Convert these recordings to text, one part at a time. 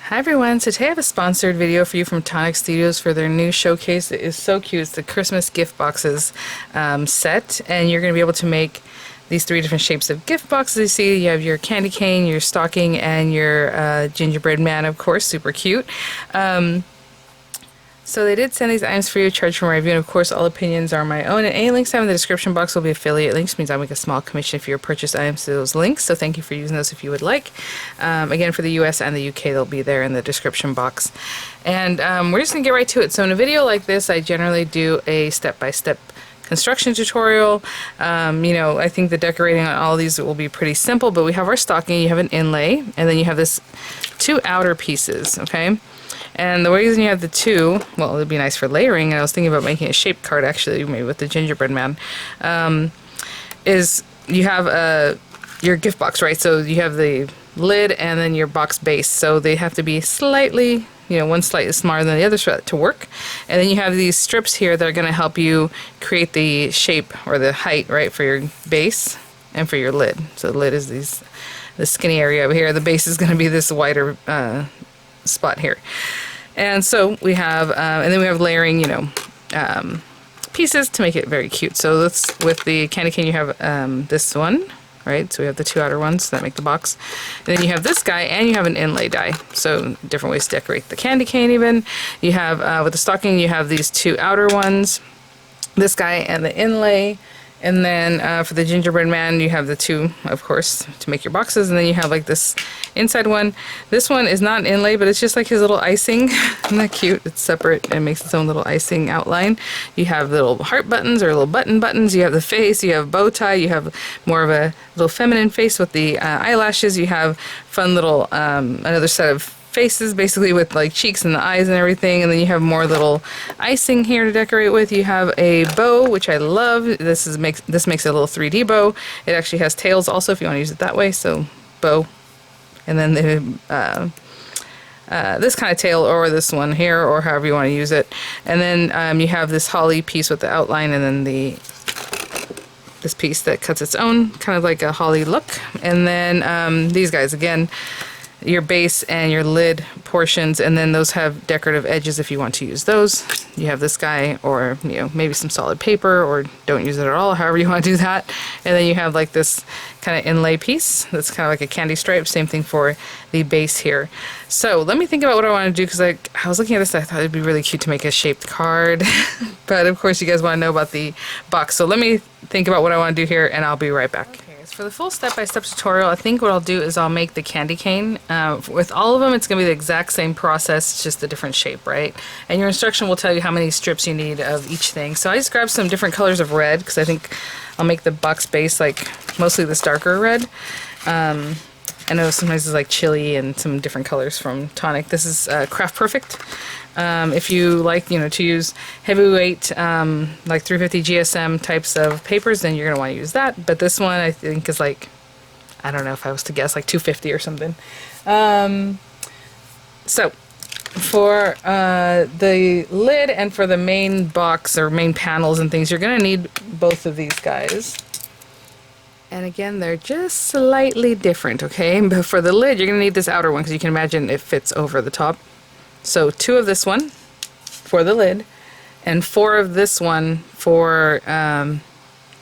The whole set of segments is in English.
Hi everyone, so today I have a sponsored video for you from Tonic Studios for their new showcase. It is so cute. It's the Christmas gift boxes set, and you're going to be able to make these 3 different shapes of gift boxes. You see, you have your candy cane, your stocking, and your gingerbread man, of course, super cute. So they did send these items for you, charged for my review, and of course all opinions are my own, and any links I have in the description box will be affiliate links, means I make a small commission for your purchase items to those links, so thank you for using those if you would like. Again, for the US and the UK, they'll be there in the description box. And we're just going to get right to it. So in a video like this, I generally do a step-by-step construction tutorial. You know, I think the decorating on all of these will be pretty simple, but we have our stocking, you have an inlay, and then you have this 2 outer pieces, okay? And the reason you have the 2, well, it would be nice for layering, and I was thinking about making a shaped card actually, maybe with the gingerbread man, is you have your gift box, right? So you have the lid and then your box base, so they have to be slightly, you know, one slightly smaller than the other for that to work. And then you have these strips here that are going to help you create the shape or the height, right, for your base and for your lid. So the lid is the skinny area over here. The base is going to be this wider spot here. And so we have, and then we have layering, you know, pieces to make it very cute. So that's with the candy cane, you have this one, right? So we have the 2 outer ones that make the box. And then you have this guy, and you have an inlay die. So different ways to decorate the candy cane even. You have, with the stocking, you have these 2 outer ones, this guy and the inlay. And then for the gingerbread man, you have the 2, of course, to make your boxes. And then you have like this inside one. This one is not an inlay, but it's just like his little icing. Isn't that cute? It's separate and makes its own little icing outline. You have little heart buttons or little button buttons. You have the face. You have bow tie. You have more of a little feminine face with the eyelashes. You have fun little, another set of faces basically with like cheeks and the eyes and everything, and then you have more little icing here to decorate with. You have a bow, which I love. This makes it a little 3D bow. It actually has tails also if you want to use it that way, so bow. And then this kind of tail, or this one here, or however you want to use it. And then you have this holly piece with the outline, and then this piece that cuts its own, kind of like a holly look. And then these guys again, your base and your lid portions, and then those have decorative edges if you want to use those. You have this guy, or you know, maybe some solid paper, or don't use it at all, however you want to do that. And then you have like this kind of inlay piece that's kind of like a candy stripe. Same thing for the base here. So let me think about what I want to do, because I was looking at this, I thought it'd be really cute to make a shaped card. But of course you guys want to know about the box, so let me think about what I want to do here, and I'll be right back. For the full step-by-step tutorial, I think what I'll do is I'll make the candy cane. With all of them, it's going to be the exact same process, it's just a different shape, right? And your instruction will tell you how many strips you need of each thing. So I just grabbed some different colors of red, because I think I'll make the box base like mostly this darker red. I know sometimes it's like chili and some different colors from Tonic. This is Craft Perfect. If you like, you know, to use heavyweight, like 350 GSM types of papers, then you're going to want to use that. But this one I think is like, I don't know if I was to guess, like 250 or something. So for the lid and for the main box or main panels and things, you're going to need both of these guys. And again, they're just slightly different, okay? But for the lid, you're going to need this outer one, because you can imagine it fits over the top. So 2 of this one for the lid, and 4 of this one for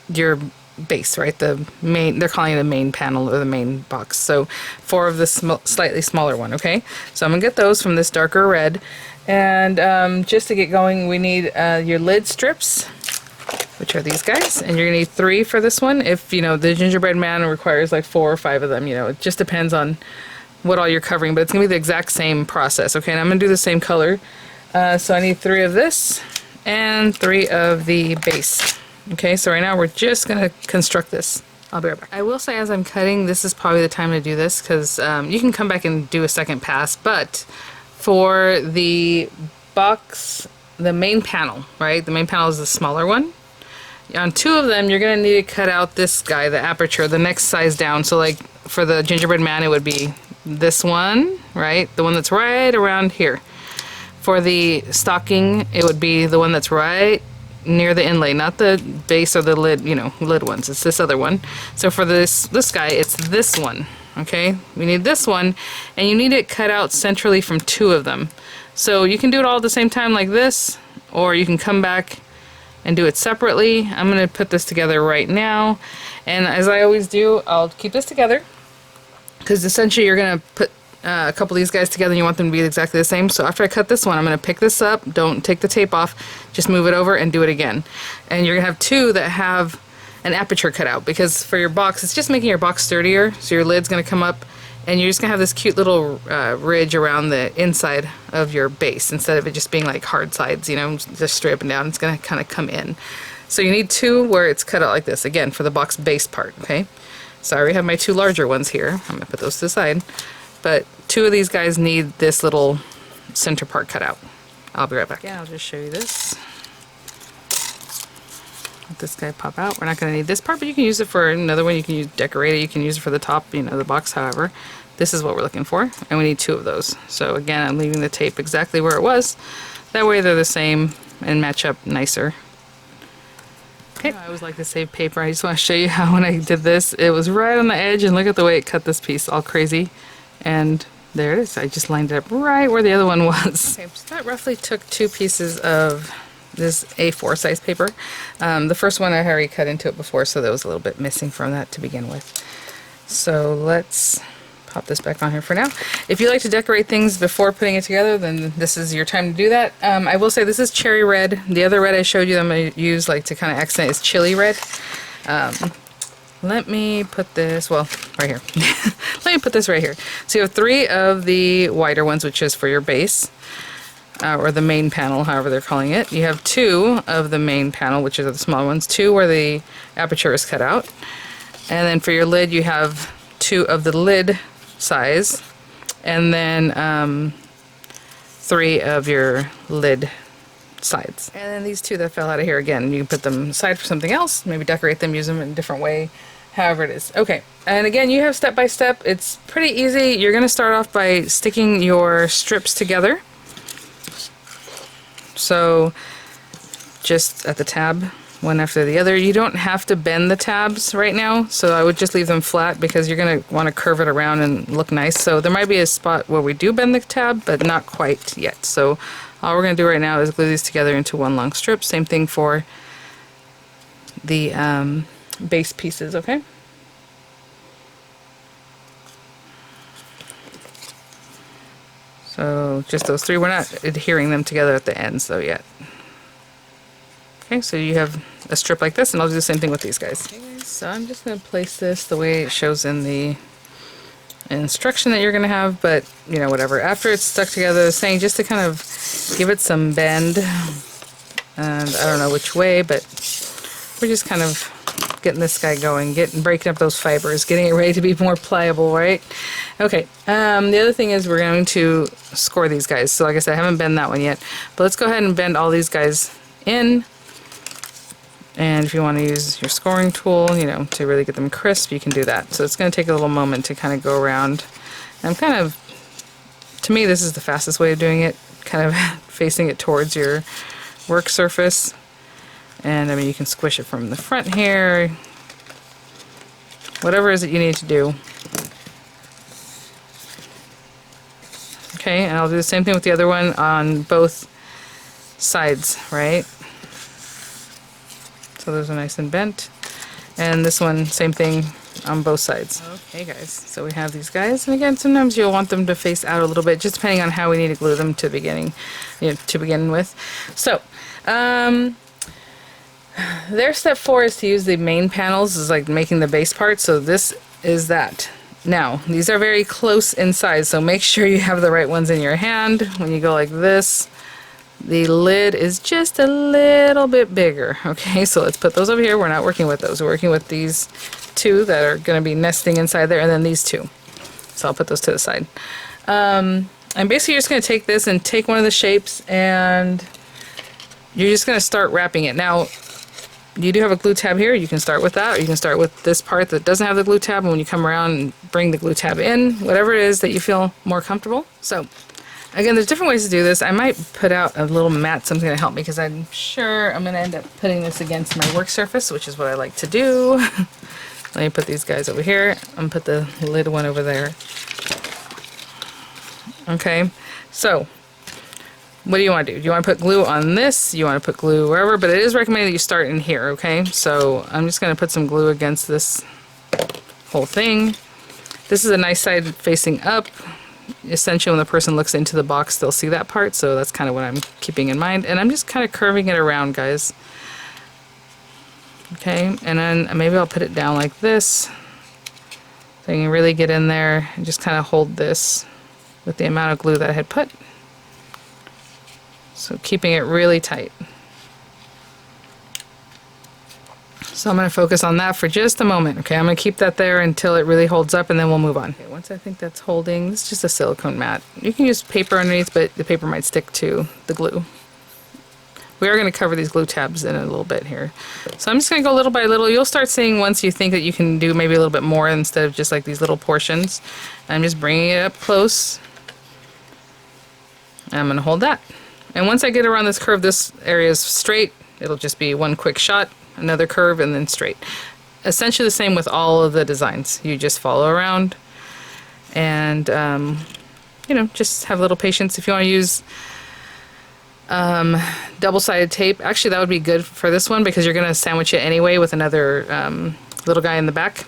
your base, right? The main, they're calling it the main panel or the main box. So 4 of the slightly smaller one, okay? So I'm going to get those from this darker red. And just to get going, we need your lid strips, which are these guys, and you're gonna need 3 for this one. If you know the gingerbread man requires like 4 or 5 of them, you know, it just depends on what all you're covering, but it's gonna be the exact same process. Okay, and I'm gonna do the same color, so I need 3 of this and 3 of the base. Okay, so right now we're just gonna construct this. I'll be right back. I will say, as I'm cutting, this is probably the time to do this, because you can come back and do a second pass, but for the box, the main panel, right, the main panel is the smaller one. On 2 of them, you're going to need to cut out this guy, the aperture, the next size down. So like for the gingerbread man, it would be this one, right? The one that's right around here. For the stocking, it would be the one that's right near the inlay, not the base or the lid, you know, lid ones. It's this other one. So for this guy, it's this one, okay? We need this one, and you need it cut out centrally from 2 of them. So you can do it all at the same time like this, or you can come back and do it separately. I'm going to put this together right now, and as I always do, I'll keep this together, because essentially you're going to put a couple of these guys together and you want them to be exactly the same. So after I cut this one, I'm going to pick this up, don't take the tape off, just move it over and do it again. And you're going to have 2 that have an aperture cut out, because for your box, it's just making your box sturdier, so your lid's going to come up and you're just going to have this cute little ridge around the inside of your base, instead of it just being like hard sides, you know, just straight up and down. It's going to kind of come in. So you need 2 where it's cut out like this, again, for the box base part, okay? So I already have my 2 larger ones here. I'm going to put those to the side. But 2 of these guys need this little center part cut out. I'll be right back. Yeah, I'll just show you this. Let this guy pop out. We're not going to need this part, but you can use it for another one. You can decorate it. You can use it for the top, you know, the box, however. This is what we're looking for, and we need 2 of those. So again, I'm leaving the tape exactly where it was. That way they're the same and match up nicer. Okay. I always like to save paper. I just want to show you how when I did this, it was right on the edge, and look at the way it cut this piece all crazy. And there it is. I just lined it up right where the other one was. Okay, so that roughly took 2 pieces of this A4 size paper. The first one I already cut into it before, so there was a little bit missing from that to begin with. So let's pop this back on here for now. If you like to decorate things before putting it together, then this is your time to do that. I will say this is cherry red. The other red I showed you that I'm going to use like to kind of accent is chili red. Let me put this, well, right here. Let me put this right here. So you have 3 of the wider ones, which is for your base, or the main panel, however they're calling it. You have 2 of the main panel, which are the small ones, 2 where the aperture is cut out. And then for your lid, you have 2 of the lid size, and then 3 of your lid sides. And then these 2 that fell out of here, again, you can put them aside for something else, maybe decorate them, use them in a different way, however it is. Okay, and again, you have step by step. It's pretty easy. You're going to start off by sticking your strips together. So just at the tab, one after the other. You don't have to bend the tabs right now, so I would just leave them flat, because you're going to want to curve it around and look nice. So there might be a spot where we do bend the tab, but not quite yet. So all we're going to do right now is glue these together into one long strip. Same thing for the base pieces, okay? So just those 3. We're not adhering them together at the ends though yet. Okay, so you have a strip like this, and I'll do the same thing with these guys. Okay, so I'm just going to place this the way it shows in the instruction that you're going to have, but you know, whatever. After it's stuck together, saying just to kind of give it some bend, and I don't know which way, but we're just kind of getting this guy going, breaking up those fibers, getting it ready to be more pliable, right? Okay, the other thing is we're going to score these guys. So like I said, I haven't bent that one yet, but let's go ahead and bend all these guys in. And if you want to use your scoring tool, you know, to really get them crisp, you can do that. So it's going to take a little moment to kind of go around. And I'm kind of, to me, this is the fastest way of doing it, kind of facing it towards your work surface. And I mean, you can squish it from the front here, whatever it is that you need to do. Okay, and I'll do the same thing with the other one on both sides, right? So those are nice and bent. And this one, same thing on both sides. Okay guys, so we have these guys, and again, sometimes you'll want them to face out a little bit, just depending on how we need to glue them to begin with. So, their step 4 is to use the main panels, is like making the base part, so this is that. Now, these are very close in size, so make sure you have the right ones in your hand. When you go like this, the lid is just a little bit bigger. Okay, so let's put those over here. We're not working with those. We're working with these 2 that are going to be nesting inside there, and then these 2. So I'll put those to the side. And basically you're just going to take this and take one of the shapes, and you're just going to start wrapping it. Now, you do have a glue tab here. You can start with that, or you can start with this part that doesn't have the glue tab, and when you come around and bring the glue tab in, whatever it is that you feel more comfortable. So again, there's different ways to do this. I might put out a little mat, something to help me, because I'm sure I'm going to end up putting this against my work surface, which is what I like to do. Let me put these guys over here. I'm gonna put the lid one over there. Okay, so what do you want to do? Do you want to put glue on this? You want to put glue wherever, but it is recommended that you start in here, okay? So I'm just going to put some glue against this whole thing. This is a nice side facing up. Essentially, when the person looks into the box, they'll see that part, so that's kind of what I'm keeping in mind. And I'm just kind of curving it around, guys. Okay, and then maybe I'll put it down like this, so you can really get in there and just kind of hold this with the amount of glue that I had put. So keeping it really tight. So I'm going to focus on that for just a moment. Okay, I'm going to keep that there until it really holds up, and then we'll move on. Okay, once I think that's holding, this is just a silicone mat. You can use paper underneath, but the paper might stick to the glue. We are going to cover these glue tabs in a little bit here. So I'm just going to go little by little. You'll start seeing once you think that you can do maybe a little bit more instead of just like these little portions. I'm just bringing it up close. And I'm going to hold that. And once I get around this curve, this area is straight. It'll just be one quick shot, another curve, and then straight. Essentially the same with all of the designs. You just follow around and, you know, just have a little patience. If you want to use double-sided tape, actually that would be good for this one because you're going to sandwich it anyway with another little guy in the back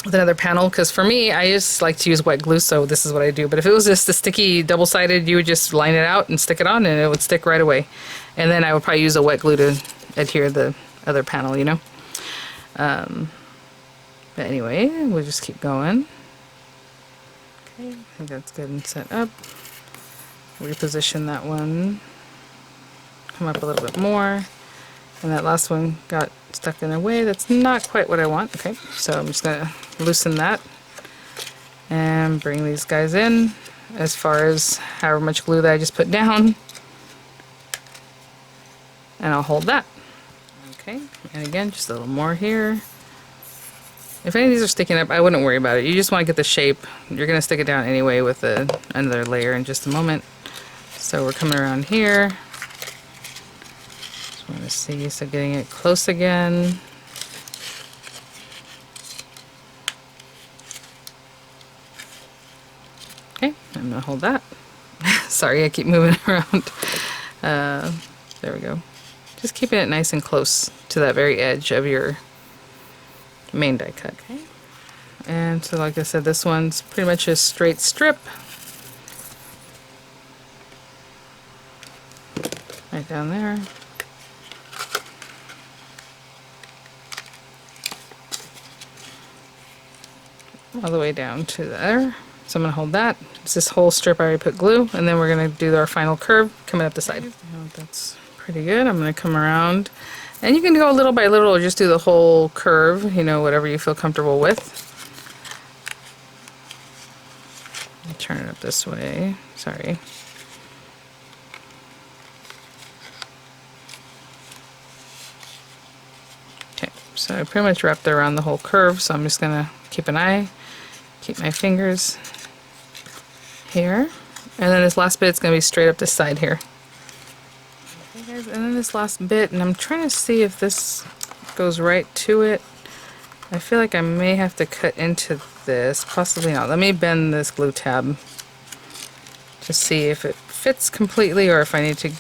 with another panel, because for me I just like to use wet glue, so this is what I do. But if it was just a sticky double-sided, you would just line it out and stick it on and it would stick right away, and then I would probably use a wet glue to adhere the other panel, you know. But anyway, we'll just keep going. Okay, I think that's good and set up. Reposition that one, come up a little bit more, and that last one got stuck in a way that's not quite what I want. Okay, so I'm just gonna loosen that and bring these guys in as far as however much glue that I just put down, and I'll hold that. Okay, and again, just a little more here. If any of these are sticking up, I wouldn't worry about it. You just want to get the shape. You're gonna stick it down anyway with another layer in just a moment. So we're coming around here. Just want to see, so getting it close again. Okay, I'm gonna hold that. Sorry, I keep moving around. There we go. Just keeping it nice and close to that very edge of your main die cut. Okay. And so like I said, this one's pretty much a straight strip. Right down there. All the way down to there. So I'm going to hold that. It's this whole strip I already put glue, and then we're going to do our final curve coming up the side. Oh, that's pretty good. I'm going to come around, and you can go little by little or just do the whole curve, you know, whatever you feel comfortable with. Turn it up this way. Sorry. Okay, so I pretty much wrapped around the whole curve, so I'm just gonna keep an eye, keep my fingers here, and then this last bit's gonna be straight up this side here. Okay, guys, and then this last bit, and I'm trying to see if this goes right to it. I feel like I may have to cut into this, possibly not. Let me bend this glue tab to see if it fits completely or if I need to.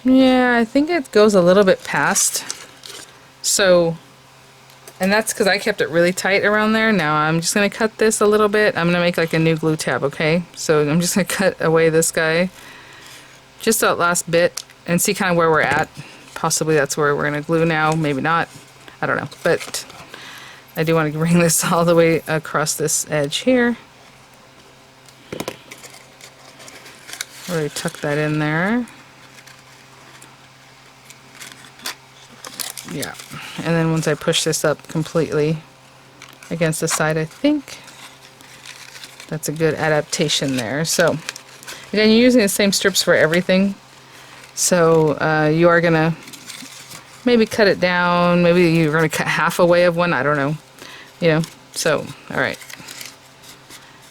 Yeah, I think it goes a little bit past. So, and that's because I kept it really tight around there. Now I'm just going to cut this a little bit. I'm going to make like a new glue tab, okay? So I'm just going to cut away this guy, just that last bit, and see kind of where we're at. Possibly that's where we're going to glue now, maybe not. I don't know, but I do want to bring this all the way across this edge here. Really tuck that in there. Yeah, and then once I push this up completely against the side, I think that's a good adaptation there. So again, you're using the same strips for everything, so you are gonna maybe cut it down, maybe you're gonna cut half away of one, I don't know, you know. So all right,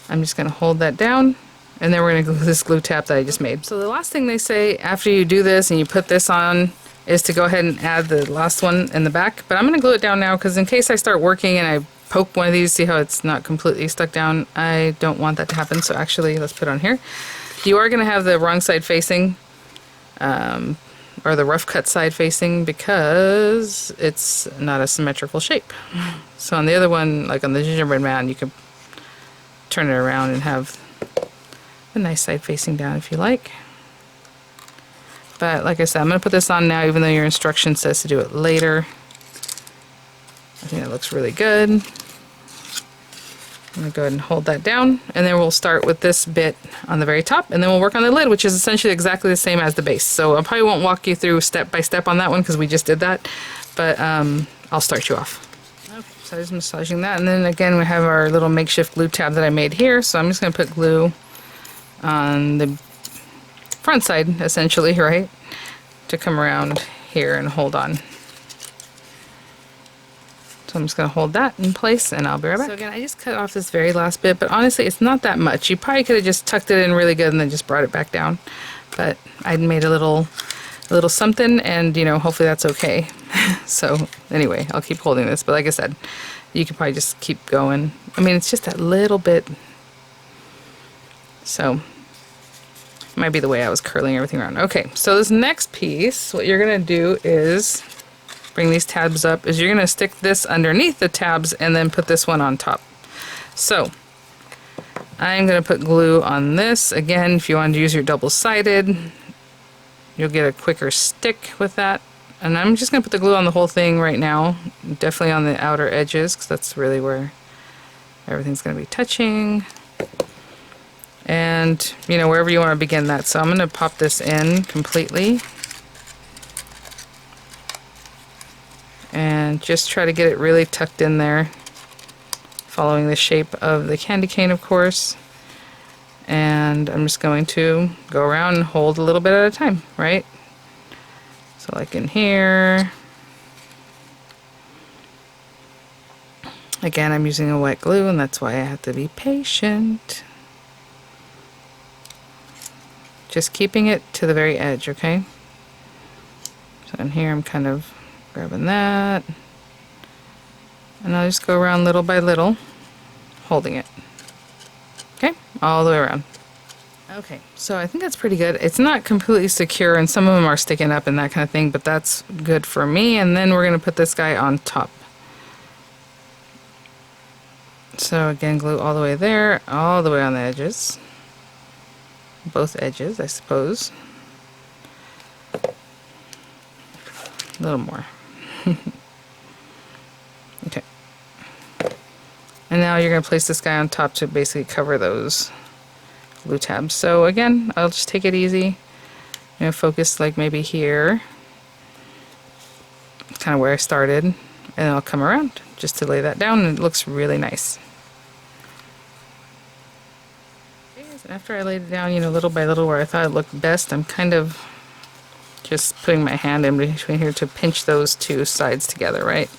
I'm just gonna hold that down, and then we're gonna glue this glue tab that I just made. So the last thing they say after you do this and you put this on is to go ahead and add the last one in the back. But I'm going to glue it down now because in case I start working and I poke one of these, see how it's not completely stuck down. I don't want that to happen. So actually, let's put it on here. You are going to have the wrong side facing, or the rough cut side facing, because it's not a symmetrical shape. So on the other one, like on the gingerbread man, you can turn it around and have a nice side facing down if you like. But like I said, I'm going to put this on now, even though your instruction says to do it later. I think it looks really good. I'm going to go ahead and hold that down, and then we'll start with this bit on the very top, and then we'll work on the lid, which is essentially exactly the same as the base. So I probably won't walk you through step by step on that one because we just did that, but I'll start you off. Okay, so I'm just massaging that, and then again we have our little makeshift glue tab that I made here, so I'm just going to put glue on the front side, essentially, right, to come around here and hold on. So I'm just going to hold that in place and I'll be right back. So again, I just cut off this very last bit, but honestly it's not that much. You probably could have just tucked it in really good and then just brought it back down. But I made a little something, and you know, hopefully that's okay. So anyway, I'll keep holding this, but like I said, you could probably just keep going. I mean, it's just that little bit. So might be the way I was curling everything around. Okay, so this next piece, what you're going to do is bring these tabs up, is you're going to stick this underneath the tabs and then put this one on top. So I'm going to put glue on this. Again, if you want to use your double-sided, you'll get a quicker stick with that. And I'm just going to put the glue on the whole thing right now, definitely on the outer edges, because that's really where everything's going to be touching. And, you know, wherever you want to begin that. So I'm going to pop this in completely. And just try to get it really tucked in there, following the shape of the candy cane, of course. And I'm just going to go around and hold a little bit at a time, right? So like in here. Again, I'm using a wet glue, and that's why I have to be patient. Just keeping it to the very edge, okay? So in here I'm kind of grabbing that, and I'll just go around little by little, holding it. Okay, all the way around. Okay, so I think that's pretty good. It's not completely secure, and some of them are sticking up and that kind of thing, but that's good for me. And then we're going to put this guy on top. So again, glue all the way there, all the way on the edges. Both edges, I suppose. A little more. Okay. And now you're going to place this guy on top to basically cover those glue tabs. So again, I'll just take it easy. I'm going to focus like maybe here. Kind of where I started. And I'll come around just to lay that down, and it looks really nice. After I laid it down, you know, little by little where I thought it looked best, I'm kind of just putting my hand in between here to pinch those two sides together, right?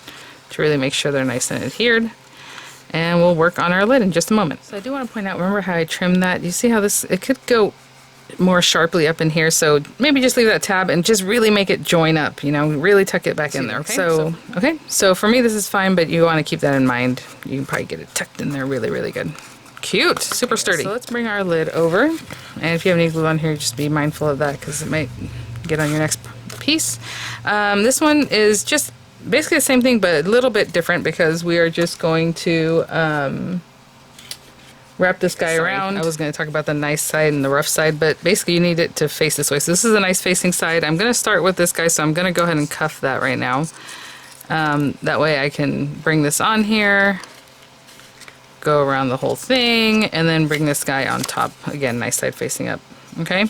To really make sure they're nice and adhered. And we'll work on our lid in just a moment. So I do want to point out, remember how I trimmed that? You see how this, it could go more sharply up in here, so maybe just leave that tab and just really make it join up, you know, really tuck it back in there. Okay? So for me this is fine, but you want to keep that in mind. You can probably get it tucked in there really, really good. Cute, super sturdy. So let's bring our lid over, and if you have any glue on here, just be mindful of that because it might get on your next piece. This one is just basically the same thing, but a little bit different because we are just going to wrap this guy around. I was going to talk about the nice side and the rough side, but basically you need it to face this way. So this is a nice facing side. I'm going to start with this guy, so I'm going to go ahead and cuff that right now. That way I can bring this on here, go around the whole thing, and then bring this guy on top. Again, nice side facing up. Okay,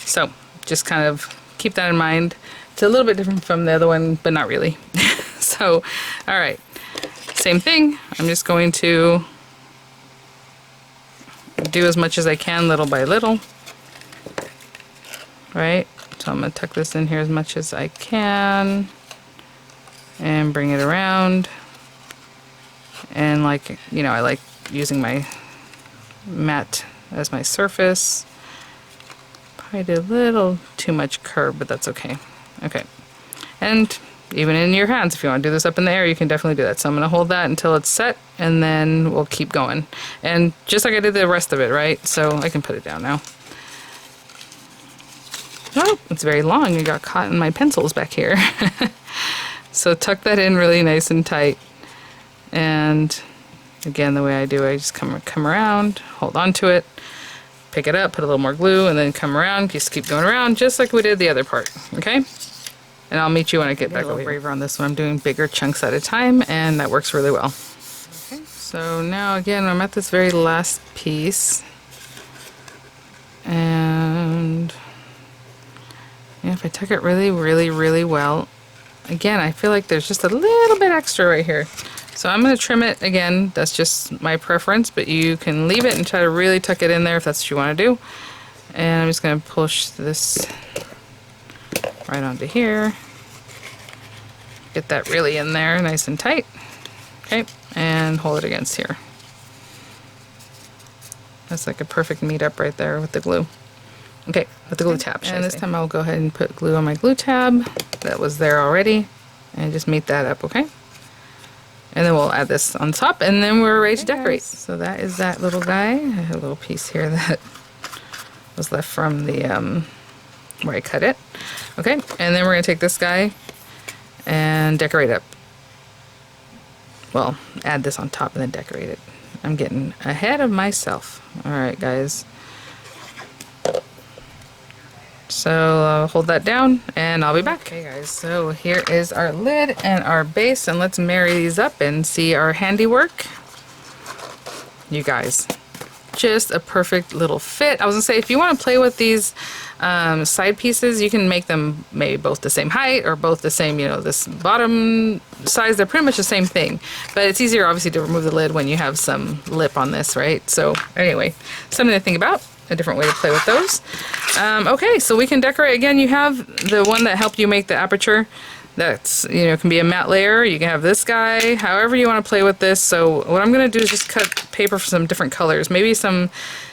so just kind of keep that in mind. It's a little bit different from the other one, but not really. So, all right, same thing. I'm just going to do as much as I can, little by little. Right, so I'm going to tuck this in here as much as I can and bring it around. And like, you know, I like using my mat as my surface. Probably did a little too much curve, but that's okay. Okay, And even in your hands, if you want to do this up in the air, you can definitely do that. So I'm going to hold that until it's set, and then we'll keep going. And just like I did the rest of it, right? So I can put it down now. Oh, it's very long. It got caught in my pencils back here. So tuck that in really nice and tight. And again, the way I do it, I just come around, hold on to it, pick it up, put a little more glue, and then come around, just keep going around, just like we did the other part, okay? And I'll meet you when I get back over here. Braver on this one. I'm doing bigger chunks at a time, and that works really well. Okay, so now again, I'm at this very last piece. And yeah, if I tuck it really, really, really well, again, I feel like there's just a little bit extra right here. So I'm going to trim it again. That's just my preference, but you can leave it and try to really tuck it in there if that's what you want to do. And I'm just going to push this right onto here. Get that really in there, nice and tight. Okay, and hold it against here. That's like a perfect meet up right there with the glue. Okay, with the glue tab. And this time I'll go ahead and put glue on my glue tab that was there already, and just meet that up, okay? And then we'll add this on top, and then we're ready to decorate. So that is that little guy. I have a little piece here that was left from the where I cut it. Okay, and then we're gonna take this guy and decorate up. Well, add this on top and then decorate it. I'm getting ahead of myself. All right, guys. So hold that down and I'll be back. Okay guys, so here is our lid and our base, and let's marry these up and see our handiwork. You guys, just a perfect little fit. I was gonna say, if you want to play with these side pieces, you can make them maybe both the same height or both the same, you know, this bottom size. They're pretty much the same thing, but it's easier obviously to remove the lid when you have some lip on this, right? So anyway, something to think about. A different way to play with those. Okay, so we can decorate. Again, you have the one that helped you make the aperture. That's, you know, can be a matte layer. You can have this guy, however you want to play with this. So what I'm going to do is just cut paper for some different colors. Maybe some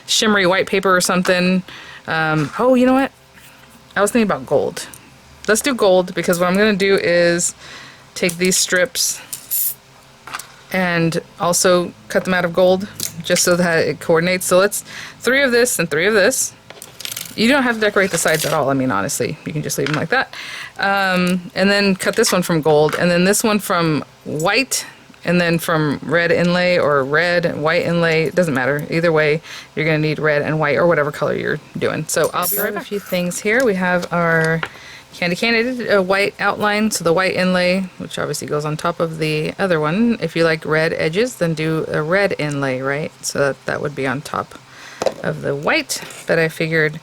shimmery white paper or something. Oh, you know what? I was thinking about gold. Let's do gold, because what I'm going to do is take these strips and also cut them out of gold, just so that it coordinates. So let's 3 of this and 3 of this. You don't have to decorate the sides at all. I mean, honestly, you can just leave them like that. And then cut this one from gold, and then this one from white, and then from red inlay or red and white inlay. It doesn't matter. Either way, you're gonna need red and white or whatever color you're doing. So I'll be right back. A few things here. We have our candy cane. I did a white outline, so the white inlay, which obviously goes on top of the other one. If you like red edges, then do a red inlay, right? So that would be on top of the white. But I figured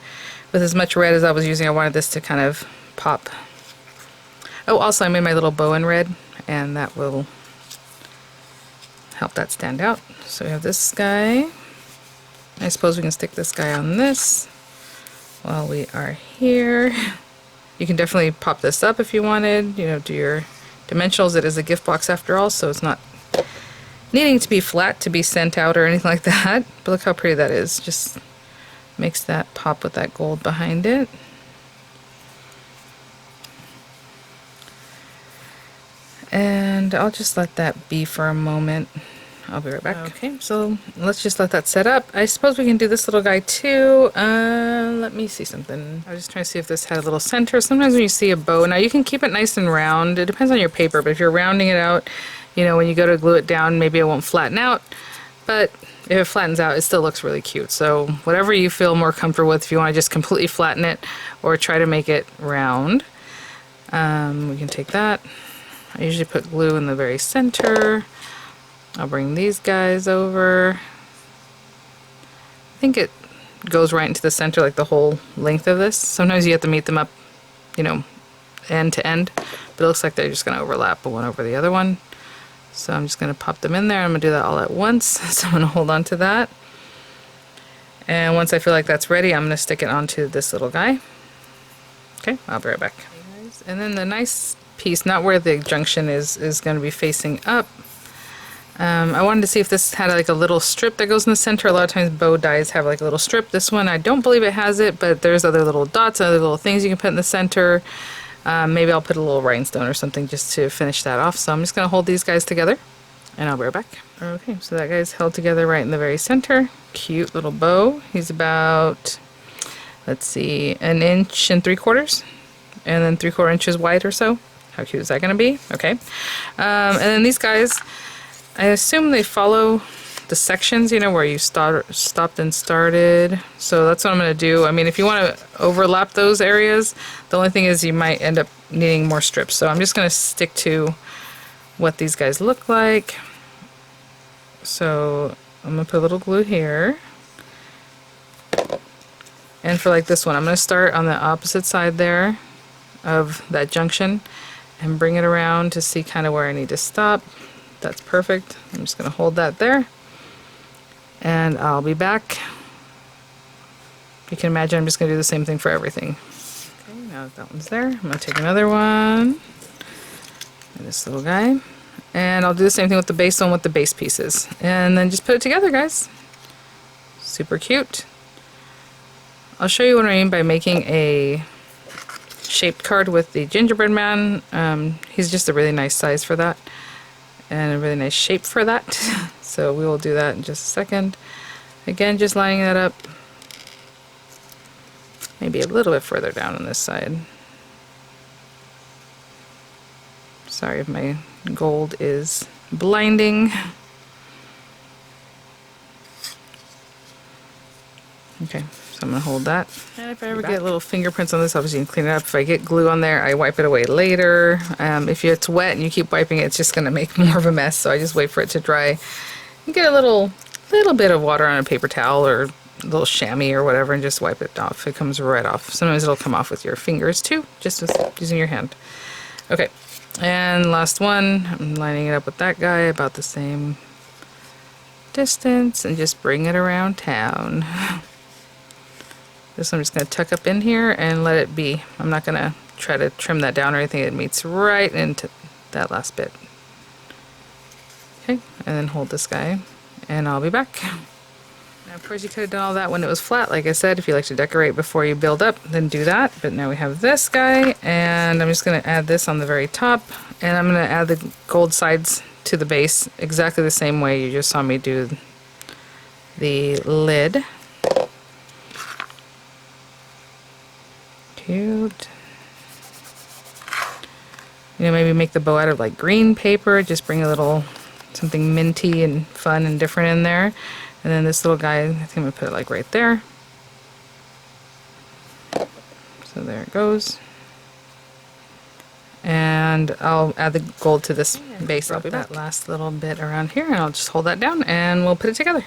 with as much red as I was using, I wanted this to kind of pop. Oh, also I made my little bow in red, and that will help that stand out. So we have this guy. I suppose we can stick this guy on this while we are here. You can definitely pop this up if you wanted, you know, do your dimensionals. It is a gift box after all, so it's not needing to be flat to be sent out or anything like that. But look how pretty that is. Just makes that pop with that gold behind it. And I'll just let that be for a moment. I'll be right back. Okay, so let's just let that set up. I suppose we can do this little guy too. Let me see something. I was just trying to see if this had a little center. Sometimes when you see a bow, now you can keep it nice and round. It depends on your paper, but if you're rounding it out, you know, when you go to glue it down, maybe it won't flatten out. But if it flattens out, it still looks really cute. So whatever you feel more comfortable with, if you want to just completely flatten it or try to make it round, we can take that. I usually put glue in the very center. I'll bring these guys over. I think it goes right into the center, like the whole length of this. Sometimes you have to meet them up, you know, end to end, but it looks like they're just going to overlap one over the other one. So I'm just going to pop them in there. I'm going to do that all at once. So I'm going to hold on to that. And once I feel like that's ready, I'm going to stick it onto this little guy. Okay, I'll be right back. And then the nice piece, not where the junction is going to be facing up. I wanted to see if this had like a little strip that goes in the center. A lot of times bow dies have like a little strip. This one, I don't believe it has it, but there's other little dots, other little things you can put in the center. Maybe I'll put a little rhinestone or something just to finish that off. So I'm just going to hold these guys together and I'll be right back. Okay, so that guy's held together right in the very center. Cute little bow. He's about, let's see, 1 3/4 and then 3/4 inches wide or so. How cute is that going to be? Okay. And then these guys, I assume they follow the sections, you know, where you stopped and started. So that's what I'm going to do. I mean, if you want to overlap those areas, the only thing is you might end up needing more strips. So I'm just going to stick to what these guys look like. So I'm going to put a little glue here. And for like this one, I'm going to start on the opposite side there of that junction and bring it around to see kind of where I need to stop. That's perfect. I'm just going to hold that there. And I'll be back. You can imagine I'm just going to do the same thing for everything. Okay, now that one's there, I'm going to take another one. And this little guy. And I'll do the same thing with the base one with the base pieces. And then just put it together, guys. Super cute. I'll show you what I mean by making a shaped card with the gingerbread man. He's just a really nice size for that. And a really nice shape for that. So we will do that in just a second. Again, just lining that up. Maybe a little bit further down on this side. Sorry if my gold is blinding. Okay, so I'm going to hold that. And if I ever get little fingerprints on this, obviously you can clean it up. If I get glue on there, I wipe it away later. If it's wet and you keep wiping it, it's just going to make more of a mess. So I just wait for it to dry. You get a little bit of water on a paper towel or a little chamois or whatever and just wipe it off. It comes right off. Sometimes it'll come off with your fingers too, just using your hand. Okay, and last one. I'm lining it up with that guy about the same distance and just bring it around town. This one I'm just going to tuck up in here and let it be. I'm not going to try to trim that down or anything. It meets right into that last bit. Okay, and then hold this guy and I'll be back. Now, of course, you could have done all that when it was flat. Like I said, if you like to decorate before you build up, then do that. But now we have this guy, and I'm just going to add this on the very top, and I'm going to add the gold sides to the base exactly the same way you just saw me do the lid. Cute. You know, maybe make the bow out of like green paper, just bring a little something minty and fun and different in there. And then this little guy, I think I'm going to put it like right there. So there it goes. And I'll add the gold to this base. I'll be back. That last little bit around here, and I'll just hold that down and we'll put it together.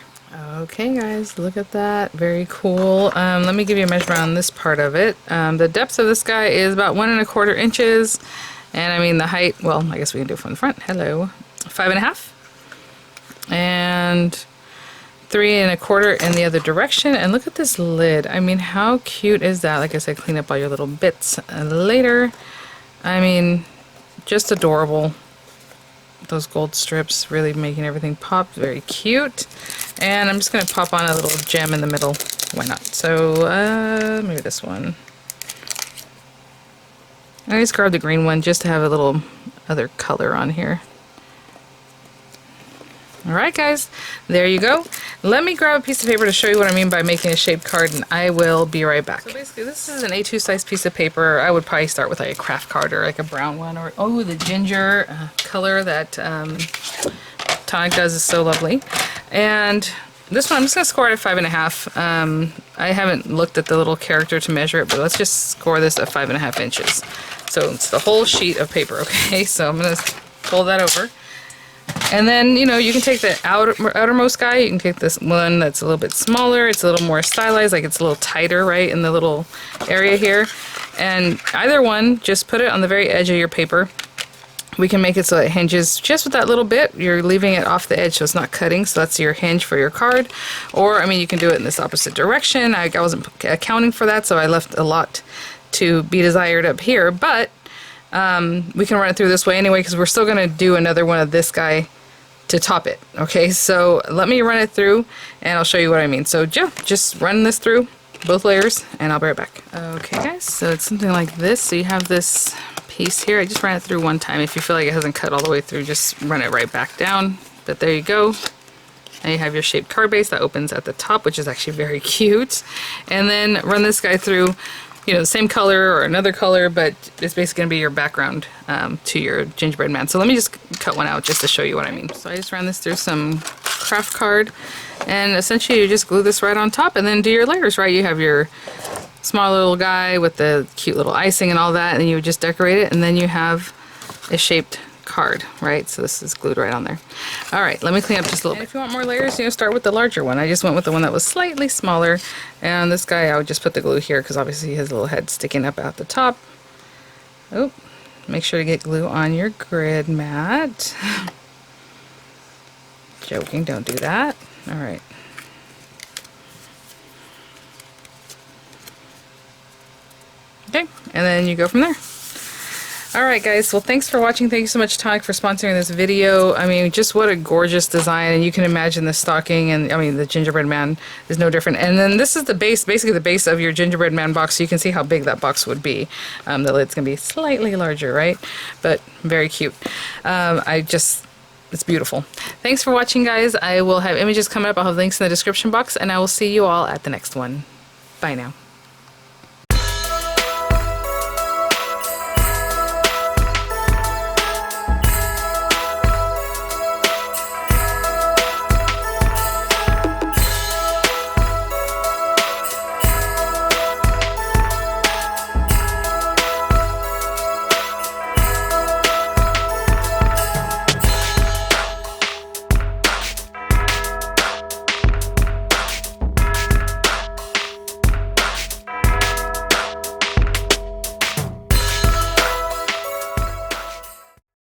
Okay guys, look at that. Very cool. Let me give you a measurement on this part of it. The depth of this guy is about 1 1/4 inches. And I mean the height, well, I guess we can do it from the front. Hello. 5 1/2. And 3 1/4 in the other direction. And look at this lid. I mean, how cute is that? Like I said, clean up all your little bits later. I mean, just adorable. Those gold strips really making everything pop. Very cute. And I'm just going to pop on a little gem in the middle. Why not? So maybe this one. I just grabbed the green one just to have a little other color on here. Alright guys, there you go. Let me grab a piece of paper to show you what I mean by making a shaped card, and I will be right back. So basically this is an A2 size piece of paper. I would probably start with like a craft card or like a brown one, or oh, the ginger color that Tonic does is so lovely. And this one I'm just going to score it at 5 1/2. I haven't looked at the little character to measure it, but let's just score this at 5 1/2 inches. So it's the whole sheet of paper, okay? So I'm going to fold that over. And then, you know, you can take the outermost guy, you can take this one that's a little bit smaller, it's a little more stylized, like it's a little tighter, right, in the little area here. And either one, just put it on the very edge of your paper. We can make it so it hinges just with that little bit. You're leaving it off the edge so it's not cutting, so that's your hinge for your card. Or, I mean, you can do it in this opposite direction. I wasn't accounting for that, so I left a lot to be desired up here, but we can run it through this way anyway, because we're still going to do another one of this guy to top it. Okay, so let me run it through and I'll show you what I mean. So just run this through both layers, and I'll be right back. Okay guys, so it's something like this. So you have this piece here. I just ran it through one time. If you feel like it hasn't cut all the way through, just run it right back down. But there you go. And you have your shaped card base that opens at the top, which is actually very cute. And then run this guy through, you know, the same color or another color, but it's basically going to be your background to your gingerbread man. So let me just cut one out just to show you what I mean. So I just ran this through some craft card, and essentially you just glue this right on top and then do your layers, right? You have your small little guy with the cute little icing and all that, and you would just decorate it, and then you have a shaped card, right? So this is glued right on there. All right, let me clean up just a little bit. If you want more layers, you know, start with the larger one. I just went with the one that was slightly smaller, and this guy I would just put the glue here because obviously his little head sticking up at the top. Oh, make sure to get glue on your grid mat. Joking, don't do that. All right. Okay, and then you go from there. Alright guys, well thanks for watching. Thank you so much Tonic for sponsoring this video. I mean, just what a gorgeous design, and you can imagine the stocking, and I mean the gingerbread man is no different. And then this is the base, basically the base of your gingerbread man box, so you can see how big that box would be. The lid's going to be slightly larger, right? But very cute. It's beautiful. Thanks for watching guys. I will have images coming up. I'll have links in the description box, and I will see you all at the next one. Bye now.